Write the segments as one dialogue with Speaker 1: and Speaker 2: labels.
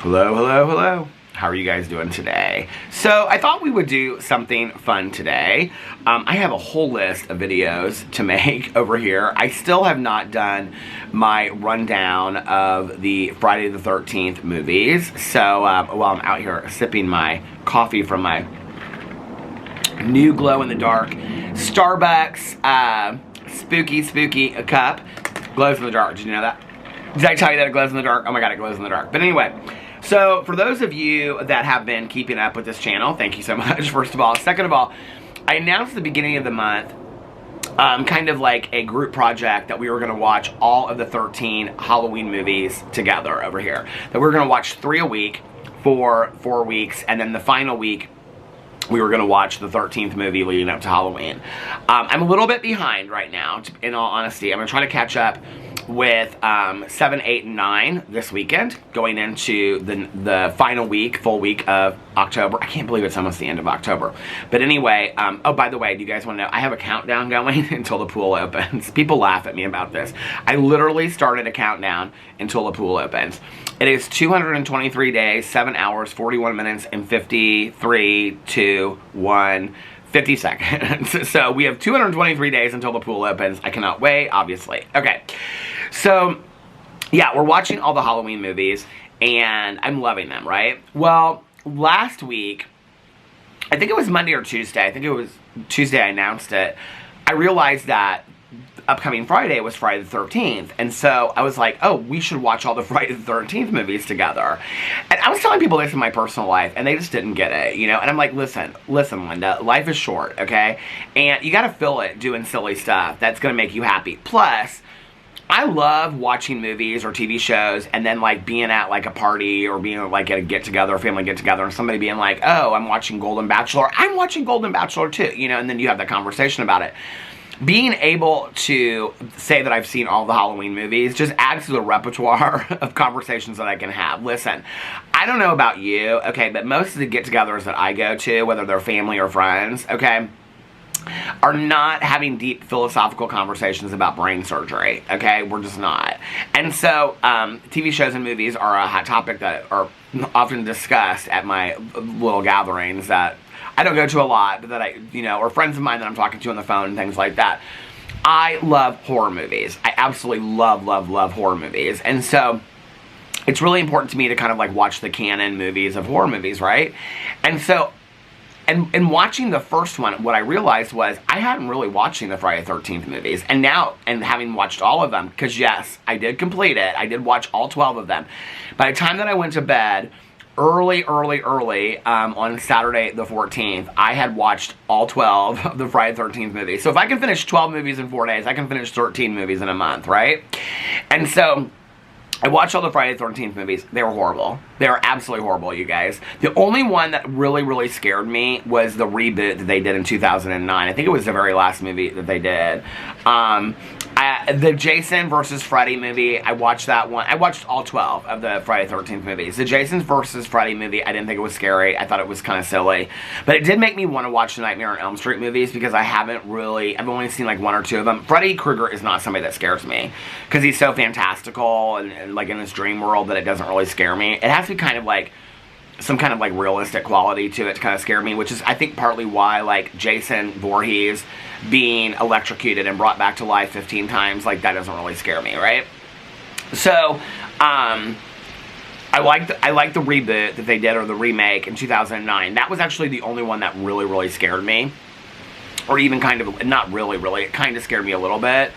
Speaker 1: Hello, hello, hello. How are you guys doing today? So I thought we would do something fun today. I have a whole list of videos to make over here. I still have not done my rundown of the Friday the 13th movies. So while I'm out here sipping my coffee from my new glow-in-the-dark Starbucks spooky cup. Glows in the dark, did you know that? Did I tell you that it glows in the dark? Oh my god, it glows in the dark. But anyway, so for those of you that have been keeping up with this channel, thank you so much, first of all. Second of all, I announced at the beginning of the month, kind of like a group project that we were going to watch all of the 13 Halloween movies together over here. That we were going to watch 3 a week for 4 weeks, and then the final week, we were going to watch the 13th movie leading up to Halloween. I'm a little bit behind right now, in all honesty. I'm going to try to catch up with 7, 8, and 9 this weekend, going into the final week, full week of October. I can't believe it's almost the end of October. But anyway, oh, by the way, do you guys want to know, I have a countdown going until the pool opens. People laugh at me about this. I literally started a countdown until the pool opens. It is 223 days, 7 hours, 41 minutes, and 53, 2, 1, 50 seconds. So we have 223 days until the pool opens. I cannot wait, obviously. Okay, so yeah, we're watching all the Halloween movies, and I'm loving them, right? Well, last week, I think it was Monday or Tuesday, I think it was Tuesday I announced it, I realized that upcoming Friday was Friday the 13th, and so I was like, oh, we should watch all the Friday the 13th movies together. And I was telling people this in my personal life, and they just didn't get it, you know? And I'm like, listen, Linda, life is short, okay? And you gotta fill it doing silly stuff that's gonna make you happy. Plus, I love watching movies or TV shows and then like being at like a party or being like at a get-together, a family get-together, and somebody being like, oh, I'm watching Golden Bachelor. I'm watching Golden Bachelor too, you know? And then you have that conversation about it. Being able to say that I've seen all the Halloween movies just adds to the repertoire of conversations that I can have. Listen, I don't know about you, okay, but most of the get-togethers that I go to, whether they're family or friends, okay, are not having deep philosophical conversations about brain surgery, okay? We're just not. And so, TV shows and movies are a hot topic that are often discussed at my little gatherings that I don't go to a lot, but that I, you know, or friends of mine that I'm talking to on the phone and things like that. I love horror movies. I absolutely love horror movies. And so, it's really important to me to kind of like watch the canon movies of horror movies, right? And so, and watching the first one, what I realized was I hadn't really watching the Friday the 13th movies. And now, and having watched all of them, because yes, I did complete it. I did watch all 12 of them. By the time that I went to bed, early on Saturday the 14th, I had watched all 12 of the Friday the 13th movies. So if I can finish 12 movies in 4 days, I can finish 13 movies in a month, right? And so I watched all the Friday the 13th movies. They were horrible. They were absolutely horrible, you guys. The only one that really scared me was the reboot that they did in 2009. I think it was the very last movie that they did. The Jason versus Freddy movie, I watched that one. I watched all 12 of the Friday the 13th movies. The Jason versus Freddy movie, I didn't think it was scary. I thought it was kind of silly. But it did make me want to watch the Nightmare on Elm Street movies because I've only seen like 1 or 2 of them. Freddy Krueger is not somebody that scares me because he's so fantastical and like in this dream world that it doesn't really scare me. It has to be kind of like some kind of like realistic quality to it to kind of scare me, which is I think partly why like Jason Voorhees being electrocuted and brought back to life 15 times, like that doesn't really scare me, right? So I like the reboot that they did, or the remake in 2009. That was actually the only one that really scared me, or even kind of, not really, it kind of scared me a little bit.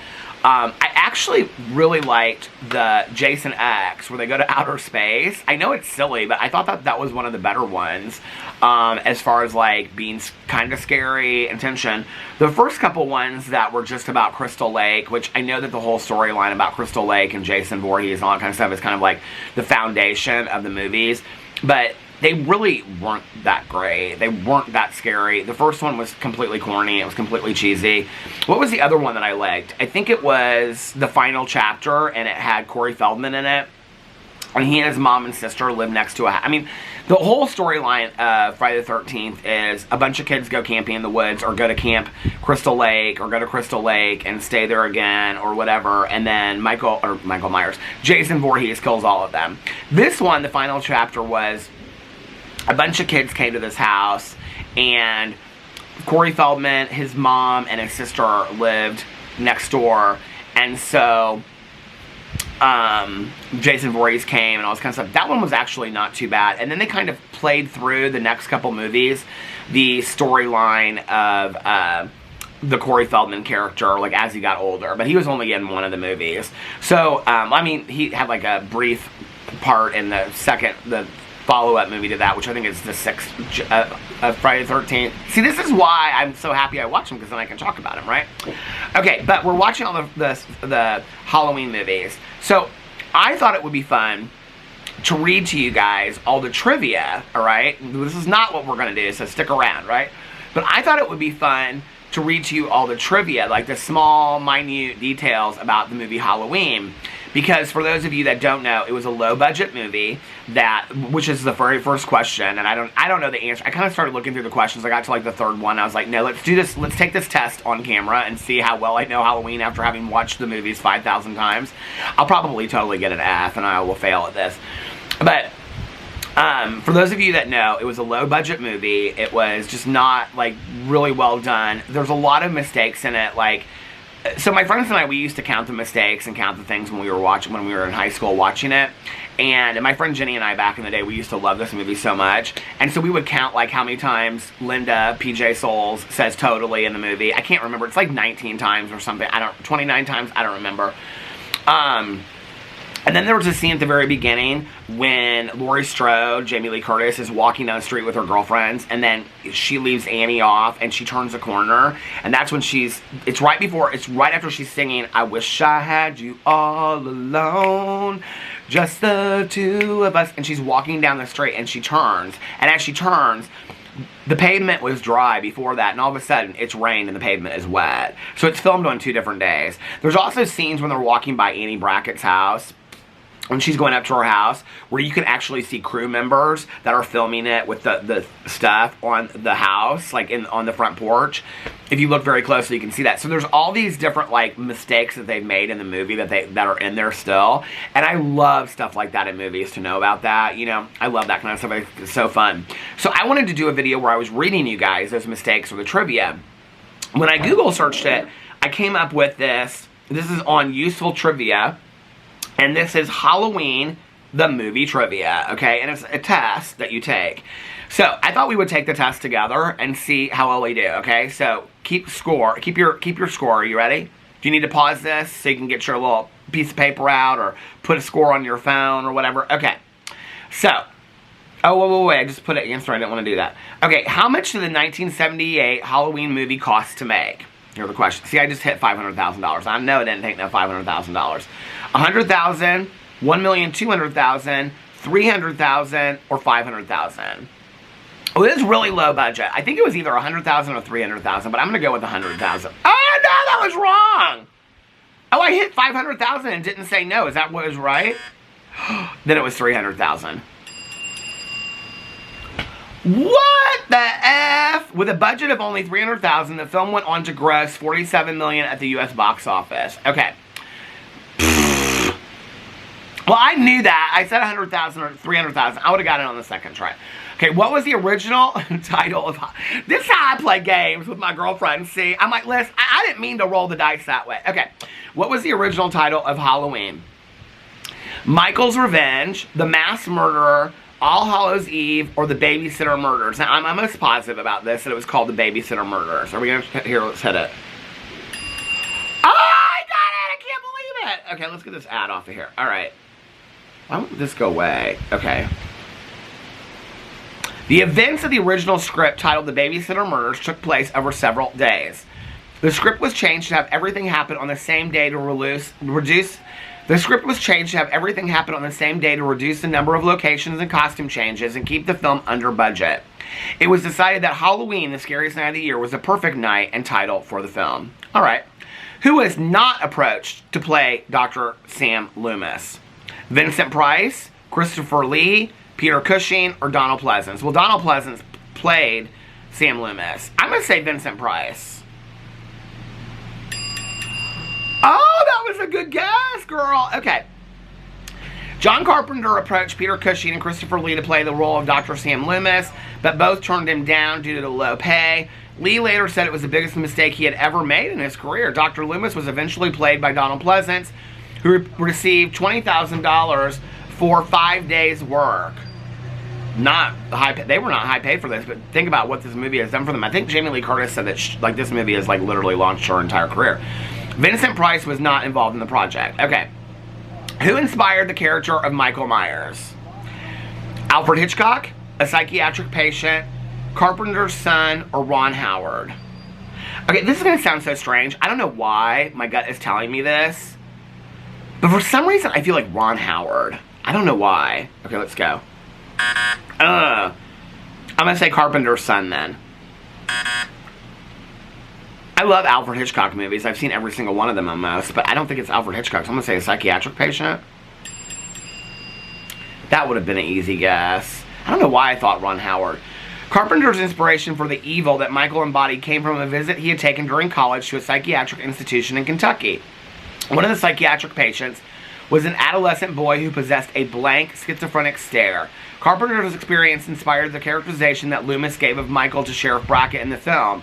Speaker 1: I actually really liked the Jason X, where they go to outer space. I know it's silly, but I thought that was one of the better ones, as far as like being kind of scary and tension. The first couple ones that were just about Crystal Lake, which I know that the whole storyline about Crystal Lake and Jason Voorhees and all that kind of stuff is kind of like the foundation of the movies, but they really weren't that great. They weren't that scary. The first one was completely corny. It was completely cheesy. What was the other one that I liked? I think it was the final chapter, and it had Corey Feldman in it. And he and his mom and sister live next to a house. I mean, the whole storyline of Friday the 13th is a bunch of kids go camping in the woods or go to Camp Crystal Lake or go to Crystal Lake and stay there again or whatever. And then Jason Voorhees kills all of them. This one, the final chapter was a bunch of kids came to this house and Corey Feldman, his mom, and his sister lived next door. And so Jason Voorhees came and all this kind of stuff. That one was actually not too bad. And then they kind of played through the next couple movies, the storyline of the Corey Feldman character, like, as he got older. But he was only in one of the movies. So, I mean, he had, like, a brief part in the follow-up movie to that, which I think is the 6th Friday the 13th. See, this is why I'm so happy I watched them, because then I can talk about them, right? Okay, but we're watching all the Halloween movies. So, I thought it would be fun to read to you guys all the trivia, alright? This is not what we're going to do, so stick around, right? But I thought it would be fun to read to you all the trivia, like the small, minute details about the movie Halloween. Because for those of you that don't know, it was a low-budget movie which is the very first question, and I don't know the answer. I kind of started looking through the questions. I got to like the third one. I was like, no, let's do this. Let's take this test on camera and see how well I know Halloween after having watched the movies 5,000 times. I'll probably totally get an F, and I will fail at this. But for those of you that know, it was a low-budget movie. It was just not, like, really well done. There's a lot of mistakes in it, like. So my friends and I, we used to count the mistakes and count the things when we were in high school watching it. And my friend Jenny and I, back in the day, we used to love this movie so much. And so we would count, like, how many times Linda, PJ Souls, says totally in the movie. I can't remember. It's like 19 times or something. 29 times. I don't remember. And then there was a scene at the very beginning when Laurie Strode, Jamie Lee Curtis, is walking down the street with her girlfriends, and then she leaves Annie off, and she turns a corner, and that's when it's right after she's singing, I wish I had you all alone, just the two of us, and she's walking down the street, and she turns, and as she turns, the pavement was dry before that, and all of a sudden, it's rained and the pavement is wet. So it's filmed on 2 different days. There's also scenes when they're walking by Annie Brackett's house, when she's going up to her house, where you can actually see crew members that are filming it with the stuff on the house, like on the front porch. If you look very closely, you can see that. So there's all these different, like, mistakes that they've made in the movie that are in there still. And I love stuff like that in movies, to know about that. You know, I love that kind of stuff. It's so fun. So I wanted to do a video where I was reading you guys those mistakes or the trivia. When I Google searched it, I came up with this. This is on Useful Trivia. And this is Halloween, the movie trivia, okay? And it's a test that you take. So, I thought we would take the test together and see how well we do, okay? So, keep your score. Are you ready? Do you need to pause this so you can get your little piece of paper out or put a score on your phone or whatever? Okay. So, oh, wait, I just put an answer. I didn't want to do that. Okay, how much did the 1978 Halloween movie cost to make? Here are the questions. See, I just hit $500,000. I know it didn't take no $500,000. $100,000, $1,200,000, $300,000, or $500,000. Well, it is really low budget. I think it was either $100,000 or $300,000, but I'm going to go with $100,000. Oh, no, that was wrong. Oh, I hit $500,000 and didn't say no. Is that what was right? Then it was $300,000. What the F? With a budget of only $300,000, the film went on to gross $47 million at the U.S. box office. Okay. Well, I knew that. I said $100,000 or $300,000. I would have got it on the second try. Okay, what was the original title of... This is how I play games with my girlfriend. See, I'm like, Liz, I didn't mean to roll the dice that way. Okay, what was the original title of Halloween? Michael's Revenge, The Masked Murderer, All Hallows Eve, or The Babysitter Murders. Now, I'm almost positive about this, that it was called The Babysitter Murders. Are we going to... Here, let's hit it. Oh, I got it! I can't believe it! Okay, let's get this ad off of here. All right. Why won't this go away? Okay. The events of the original script, titled The Babysitter Murders, took place over several days. The script was changed to have everything happen on the same day to reduce... The script was changed to have everything happen on the same day to reduce the number of locations and costume changes and keep the film under budget. It was decided that Halloween, the scariest night of the year, was the perfect night and title for the film. Alright. Who was not approached to play Dr. Sam Loomis? Vincent Price, Christopher Lee, Peter Cushing, or Donald Pleasance? Well, Donald Pleasance played Sam Loomis. I'm going to say Vincent Price. Oh, that was a good guess, girl. Okay. John Carpenter approached Peter Cushing and Christopher Lee to play the role of Dr. Sam Loomis, but both turned him down due to the low pay. Lee later said it was the biggest mistake he had ever made in his career. Dr. Loomis was eventually played by Donald Pleasance, who received $20,000 for 5 days' work. Not high pay. They were not high paid for this, but think about what this movie has done for them. I think Jamie Lee Curtis said that this movie has literally launched her entire career. Vincent Price was not involved in the project. Okay. Who inspired the character of Michael Myers? Alfred Hitchcock, a psychiatric patient, Carpenter's son, or Ron Howard? Okay, this is going to sound so strange. I don't know why my gut is telling me this, but for some reason I feel like Ron Howard. I don't know why. Okay, let's go. I'm going to say Carpenter's son then. I love Alfred Hitchcock movies. I've seen every single one of them almost, but I don't think it's Alfred Hitchcock, so I'm going to say a psychiatric patient. That would have been an easy guess. I don't know why I thought Ron Howard. Carpenter's inspiration for the evil that Michael embodied came from a visit he had taken during college to a psychiatric institution in Kentucky. One of the psychiatric patients was an adolescent boy who possessed a blank, schizophrenic stare. Carpenter's experience inspired the characterization that Loomis gave of Michael to Sheriff Brackett in the film.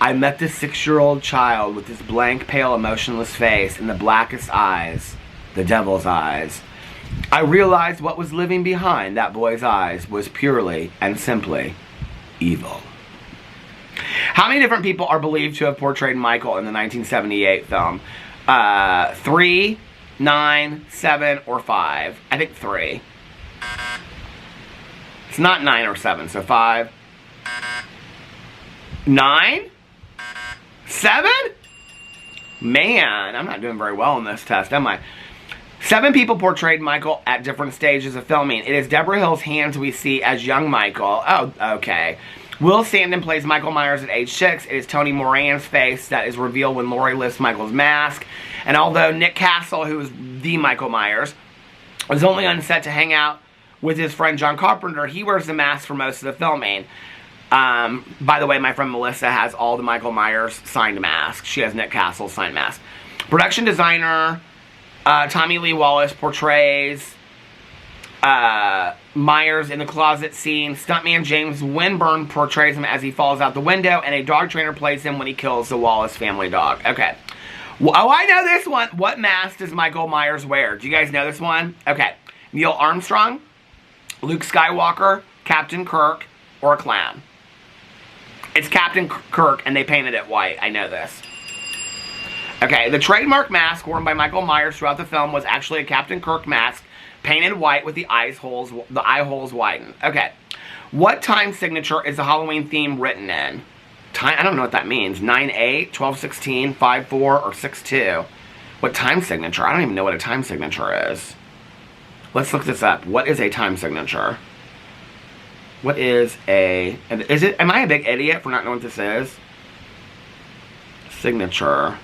Speaker 1: I met this 6-year-old child with this blank, pale, emotionless face and the blackest eyes, the devil's eyes. I realized what was living behind that boy's eyes was purely and simply evil. How many different people are believed to have portrayed Michael in the 1978 film? 3, 9, 7, or 5? I think 3. It's not 9 or 7, so 5. 9? 7? Man, I'm not doing very well on this test, am I? 7 people portrayed Michael at different stages of filming. It is Deborah Hill's hands we see as young Michael. Oh, okay. Will Sandon plays Michael Myers at age 6. It is Tony Moran's face that is revealed when Laurie lifts Michael's mask. And although Nick Castle, who is the Michael Myers, was only on set to hang out with his friend John Carpenter, he wears the mask for most of the filming. By the way, my friend Melissa has all the Michael Myers signed masks. She has Nick Castle's signed mask. Production designer Tommy Lee Wallace portrays Myers in the closet scene. Stuntman James Winburn portrays him as he falls out the window, and a dog trainer plays him when he kills the Wallace family dog. Okay. Oh, I know this one. What mask does Michael Myers wear? Do you guys know this one? Okay. Neil Armstrong, Luke Skywalker, Captain Kirk, or a clown? It's Captain Kirk, and they painted it white. I know this. Okay, the trademark mask worn by Michael Myers throughout the film was actually a Captain Kirk mask, painted white with the eye holes widened. Okay, what time signature is the Halloween theme written in? Time, I don't know what that means. 9/8, 12/16, 5/4, or 6/2. What time signature? I don't even know what a time signature is. Let's look this up. What is a time signature? What is a... am I a big idiot for not knowing what this is? Signature.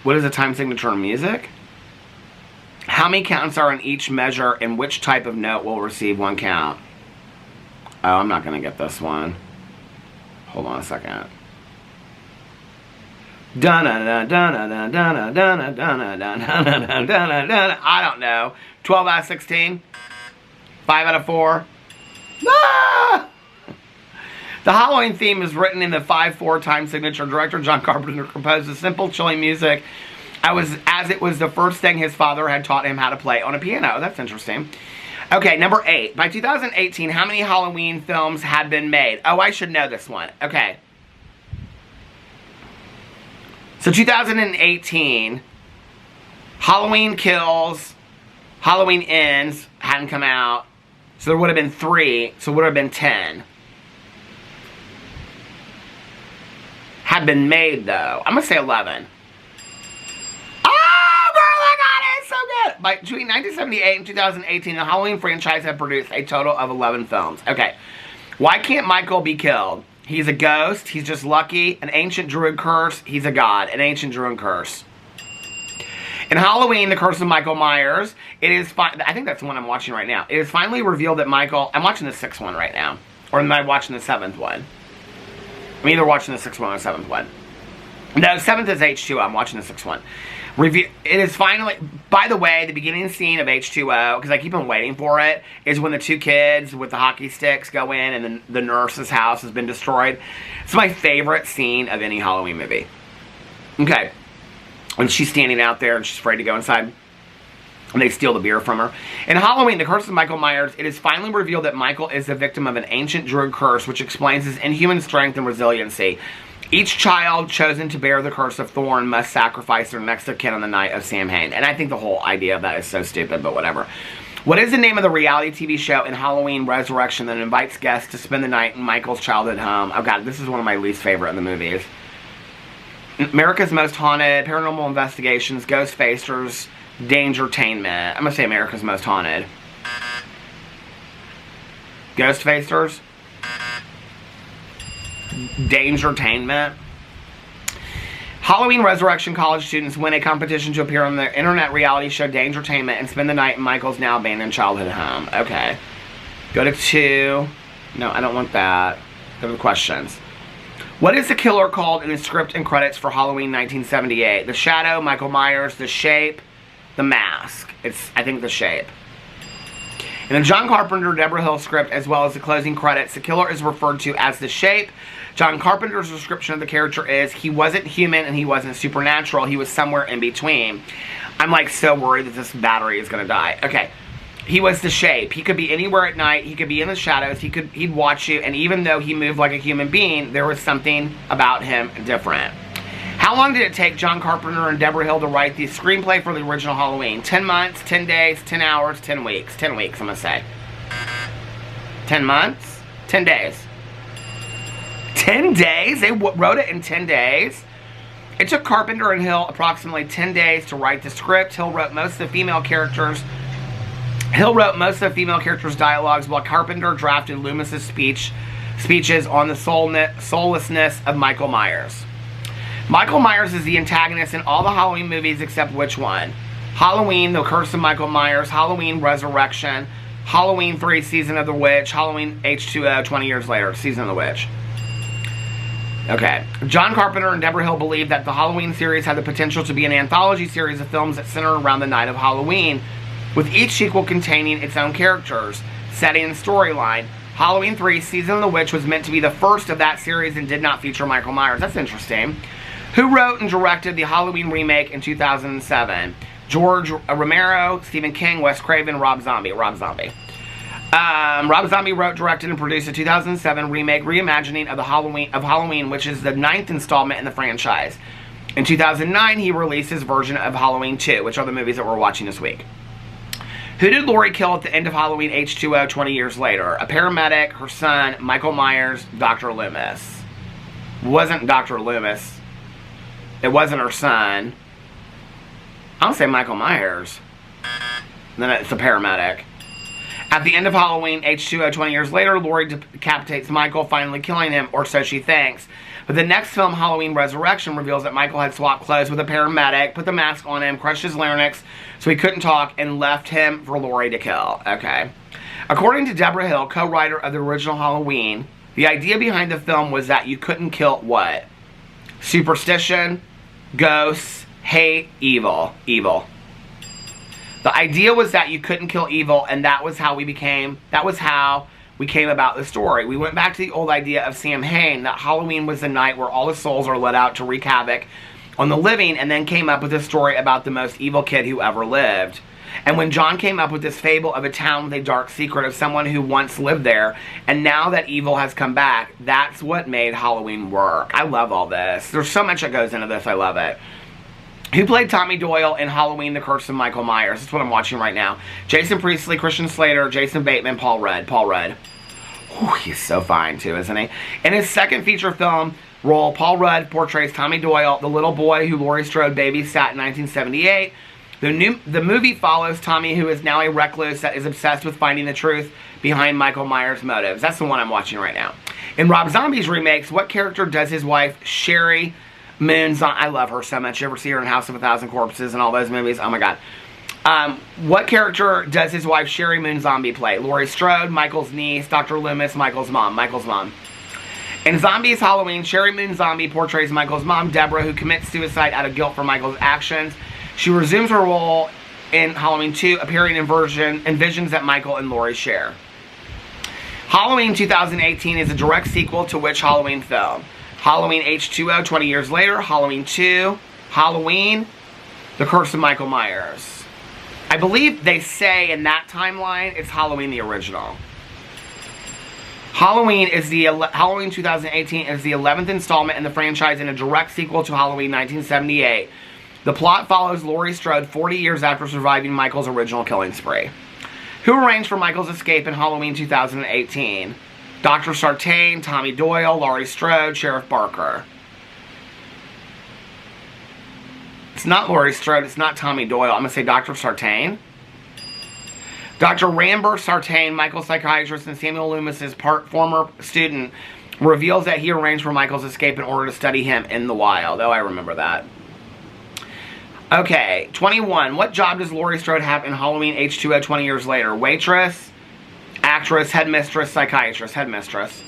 Speaker 1: What is a time signature in music? How many counts are in each measure, and which type of note will receive 1 count? Oh, I'm not going to get this one. Hold on a second. I don't know. 12 out of 16? 5 out of 4? Ah! The Halloween theme is written in the 5/4 time signature. Director John Carpenter composed the simple, chilling music as it was the first thing his father had taught him how to play on a piano. That's interesting. Okay, number 8. By 2018, how many Halloween films had been made? Oh, I should know this one. Okay. So 2018, Halloween Kills, Halloween Ends hadn't come out. So there would have been 3, so it would have been 10. Had been made, though. I'm going to say 11. Oh, girl, I got it! It's so good! Between 1978 and 2018, the Halloween franchise had produced a total of 11 films. Okay. Why can't Michael be killed? He's a ghost. He's just lucky. An ancient druid curse. He's a god. An ancient druid curse. In Halloween, The Curse of Michael Myers, it is I think that's the one I'm watching right now. It is finally revealed that Michael... I'm watching the 6th one right now. Or am I watching the 7th one? I'm either watching the 6th one or the 7th one. No, 7th is H2O. I'm watching the 6th one. It is finally... By the way, the beginning scene of H2O, because I keep on waiting for it, is when the 2 kids with the hockey sticks go in and then the nurse's house has been destroyed. It's my favorite scene of any Halloween movie. Okay. And she's standing out there and she's afraid to go inside. And they steal the beer from her. In Halloween, The Curse of Michael Myers, it is finally revealed that Michael is the victim of an ancient druid curse, which explains his inhuman strength and resiliency. Each child chosen to bear the curse of Thorn must sacrifice their next of kin on the night of Samhain. And I think the whole idea of that is so stupid, but whatever. What is the name of the reality TV show in Halloween Resurrection that invites guests to spend the night in Michael's childhood home? Oh god, this is one of my least favorite of the movies. America's Most Haunted, Paranormal Investigations, Ghostfacers, Dangertainment. I'm going to say America's Most Haunted. Ghostfacers. Dangertainment. Halloween Resurrection college students win a competition to appear on the internet reality show Dangertainment and spend the night in Michael's now abandoned childhood home. Okay. Go to 2. No, I don't want that. Go to the questions. What is the killer called in the script and credits for Halloween 1978? The Shadow, Michael Myers, The Shape, The Mask. It's, I think, The Shape. In the John Carpenter, Deborah Hill script, as well as the closing credits, the killer is referred to as The Shape. John Carpenter's description of the character is, he wasn't human and he wasn't supernatural. He was somewhere in between. I'm like so worried that this battery is going to die. Okay. He was The Shape. He could be anywhere at night. He could be in the shadows. He'd watch you. And even though he moved like a human being, there was something about him different. How long did it take John Carpenter and Deborah Hill to write the screenplay for the original Halloween? 10 months, 10 days, 10 hours, 10 weeks. 10 weeks, I'm going to say. 10 months? 10 days. 10 days? They wrote it in 10 days? It took Carpenter and Hill approximately 10 days to write the script. Hill wrote most of the female characters' dialogues, while Carpenter drafted Loomis's speeches on the soullessness of Michael Myers. Michael Myers is the antagonist in all the Halloween movies except which one? Halloween, The Curse of Michael Myers, Halloween Resurrection, Halloween 3, Season of the Witch, Halloween H2O, 20 years later, Season of the Witch. Okay. John Carpenter and Deborah Hill believed that the Halloween series had the potential to be an anthology series of films that center around the night of Halloween, with each sequel containing its own characters, setting, and storyline. Halloween 3, Season of the Witch was meant to be the first of that series and did not feature Michael Myers. That's interesting. Who wrote and directed the Halloween remake in 2007? George Romero, Stephen King, Wes Craven, Rob Zombie. Rob Zombie wrote, directed, and produced a 2007 remake reimagining of Halloween, which is the 9th installment in the franchise. In 2009, he released his version of Halloween 2, which are the movies that we're watching this week. Who did Laurie kill at the end of Halloween H2O 20 years later? A paramedic, her son, Michael Myers, Dr. Loomis. It wasn't Dr. Loomis. It wasn't her son. I'll say Michael Myers. Then it's a paramedic. At the end of Halloween H2O 20 years later, Laurie decapitates Michael, finally killing him, or so she thinks. But the next film, Halloween Resurrection, reveals that Michael had swapped clothes with a paramedic, put the mask on him, crushed his larynx so he couldn't talk, and left him for Laurie to kill. Okay. According to Deborah Hill, co-writer of the original Halloween, the idea behind the film was that you couldn't kill what? Superstition, ghosts, hate, evil. Evil. The idea was that you couldn't kill evil, and that was how we came about the story. We went back to the old idea of Samhain, that Halloween was the night where all the souls are let out to wreak havoc on the living, and then came up with a story about the most evil kid who ever lived. And when John came up with this fable of a town with a dark secret of someone who once lived there, and now that evil has come back, that's what made Halloween work. I love all this. There's so much that goes into this. I love it. Who played Tommy Doyle in Halloween, The Curse of Michael Myers? That's what I'm watching right now. Jason Priestley, Christian Slater, Jason Bateman, Paul Rudd. Paul Rudd. Whew, he's so fine, too, isn't he? In his second feature film role, Paul Rudd portrays Tommy Doyle, the little boy who Laurie Strode babysat in 1978. The movie follows Tommy, who is now a recluse that is obsessed with finding the truth behind Michael Myers' motives. That's the one I'm watching right now. In Rob Zombie's remakes, what character does his wife, Sherry, Monn, I love her so much. You ever see her in House of a Thousand Corpses and all those movies? Oh my god. What character does his wife Sherry Moon Zombie play? Laurie Strode, Michael's niece, Dr. Loomis, Michael's mom. Michael's mom. In Zombies Halloween, Sherry Moon Zombie portrays Michael's mom, Deborah, who commits suicide out of guilt for Michael's actions. She resumes her role in Halloween 2, appearing in visions that Michael and Laurie share. Halloween 2018 is a direct sequel to which Halloween film? Halloween H2O, 20 years later. Halloween 2. Halloween, The Curse of Michael Myers. I believe they say in that timeline it's Halloween the original. Halloween 2018 is the 11th installment in the franchise and a direct sequel to Halloween 1978. The plot follows Laurie Strode 40 years after surviving Michael's original killing spree. Who arranged for Michael's escape in Halloween 2018? Dr. Sartain, Tommy Doyle, Laurie Strode, Sheriff Barker. It's not Laurie Strode, it's not Tommy Doyle. I'm going to say Dr. Sartain. Dr. Rambert Sartain, Michael's psychiatrist and Samuel Loomis's former student, reveals that he arranged for Michael's escape in order to study him in the wild. Oh, I remember that. Okay, 21. What job does Laurie Strode have in Halloween H2O 20 years later? Waitress, actress, headmistress, psychiatrist, headmistress.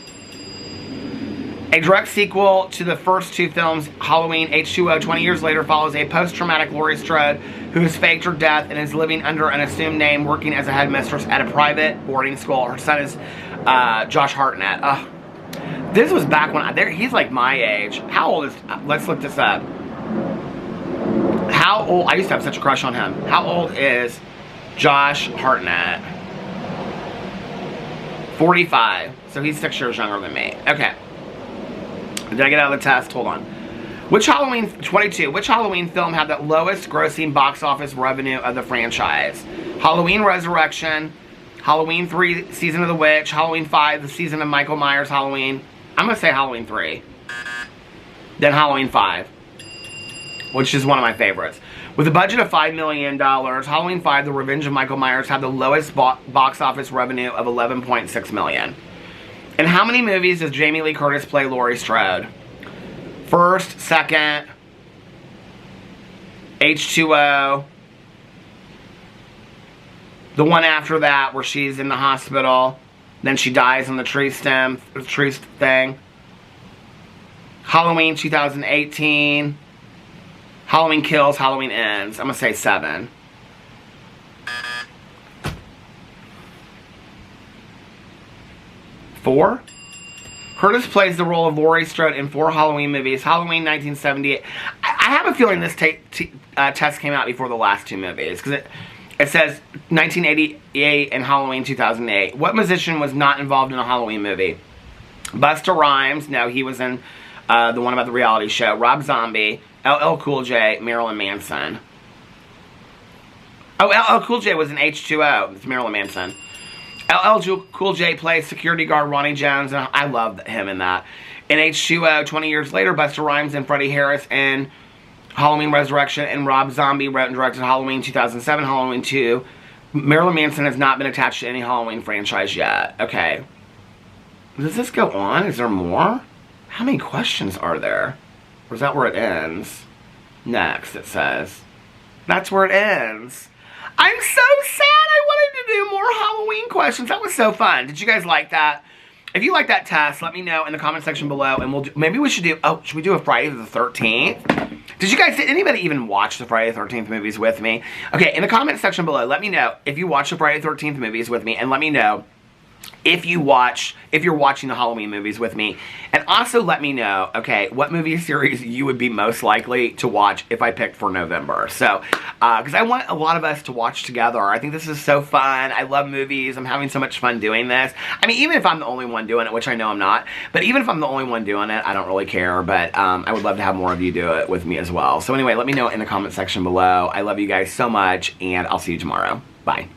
Speaker 1: A direct sequel to the first two films, Halloween H2O 20 years later, follows a post-traumatic Laurie Strode who has faked her death and is living under an assumed name, working as a headmistress at a private boarding school. Her son is Josh Hartnett. This was back when he's like my age. How old is? Let's look this up. How old? I used to have such a crush on him. How old is Josh Hartnett? 45. So he's 6 years younger than me. Okay. Did I get out of the test? Hold on. Which Halloween 22? Which Halloween film had the lowest grossing box office revenue of the franchise? Halloween Resurrection, Halloween 3, Season of the Witch, Halloween 5, the Season of Michael Myers Halloween. I'm going to say Halloween 3. Then Halloween 5, which is one of my favorites. With a budget of $5 million, Halloween 5, The Revenge of Michael Myers had the lowest box office revenue of $11.6 million. In how many movies does Jamie Lee Curtis play Laurie Strode? First, second, H2O, the one after that where she's in the hospital, then she dies on the tree thing, Halloween 2018, Halloween Kills, Halloween Ends. I'm going to say 7. Four? Curtis plays the role of Laurie Strode in 4 Halloween movies. Halloween 1978. I have a feeling this test came out before the last 2 movies. Because it says 1988 and Halloween 2008. What musician was not involved in a Halloween movie? Busta Rhymes. No, he was in the one about the reality show. Rob Zombie. LL Cool J. Marilyn Manson. Oh, LL Cool J was in H2O. It's Marilyn Manson. LL Cool J plays security guard Ronnie Jones, and I love him in that. In H2O, 20 years later, Busta Rhymes and Freddie Harris in Halloween Resurrection, and Rob Zombie wrote and directed Halloween 2007, Halloween 2. Marilyn Manson has not been attached to any Halloween franchise yet. Okay. Does this go on? Is there more? How many questions are there? Or is that where it ends? Next, it says. That's where it ends. I'm so sad I wanted to do more Halloween questions. That was so fun. Did you guys like that? If you like that test, let me know in the comment section below, and maybe we should do, should we do a Friday the 13th? Did anybody even watch the Friday the 13th movies with me? Okay, in the comment section below, let me know if you watch the Friday the 13th movies with me, and let me know if you're watching the Halloween movies with me. And also let me know, okay, what movie series you would be most likely to watch if I picked for November. So, because I want a lot of us to watch together. I think this is so fun. I love movies. I'm having so much fun doing this. I mean, even if I'm the only one doing it, which I know I'm not, but even if I'm the only one doing it, I don't really care. But I would love to have more of you do it with me as well. So anyway, let me know in the comment section below. I love you guys so much, and I'll see you tomorrow. Bye.